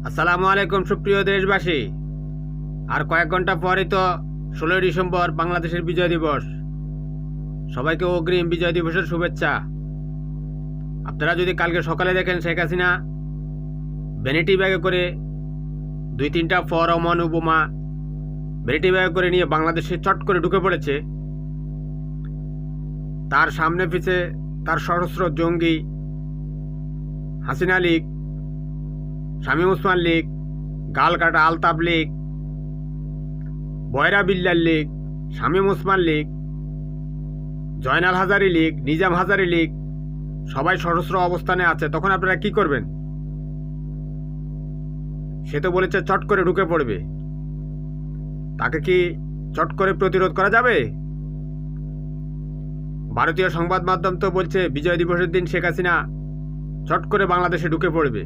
আসসালামু আলাইকুম সুপ্রিয় দেশবাসী। আর কয়েক ঘন্টা পরই তো 16ই ডিসেম্বর বাংলাদেশের বিজয় দিবস। সবাইকে অগ্রিম বিজয় দিবসের শুভেচ্ছা। আপনারা যদি কালকে সকালে দেখেন, শেখ হাসিনা ভ্যানিটি ব্যাগে করে 2-3টা পরমাণু বোমা ভ্যানিটি ব্যাগে করে নিয়ে বাংলাদেশে চট করে ঢুকে পড়েছে। তার সামনে পিছে তার সশস্ত্র জঙ্গি হাসিনা লীগ, শামীম ওসমান লীগ, গালকাটা আলতাফ লীগ, বয়রা বিল্লার লীগ, শামীম ওসমান লীগ, জয়নাল হাজারি লীগ, নিজাম হাজারি লীগ সবাই সশস্ত্র অবস্থানে আছে। তখন আপনারা কি করবেন? সে তো বলেছে চট করে ঢুকে পড়বে। তাকে কি চট করে প্রতিরোধ করা যাবে? ভারতীয় সংবাদ মাধ্যম তো বলছে বিজয় দিবসের দিন শেখ হাসিনা চট করে বাংলাদেশে ঢুকে পড়বে।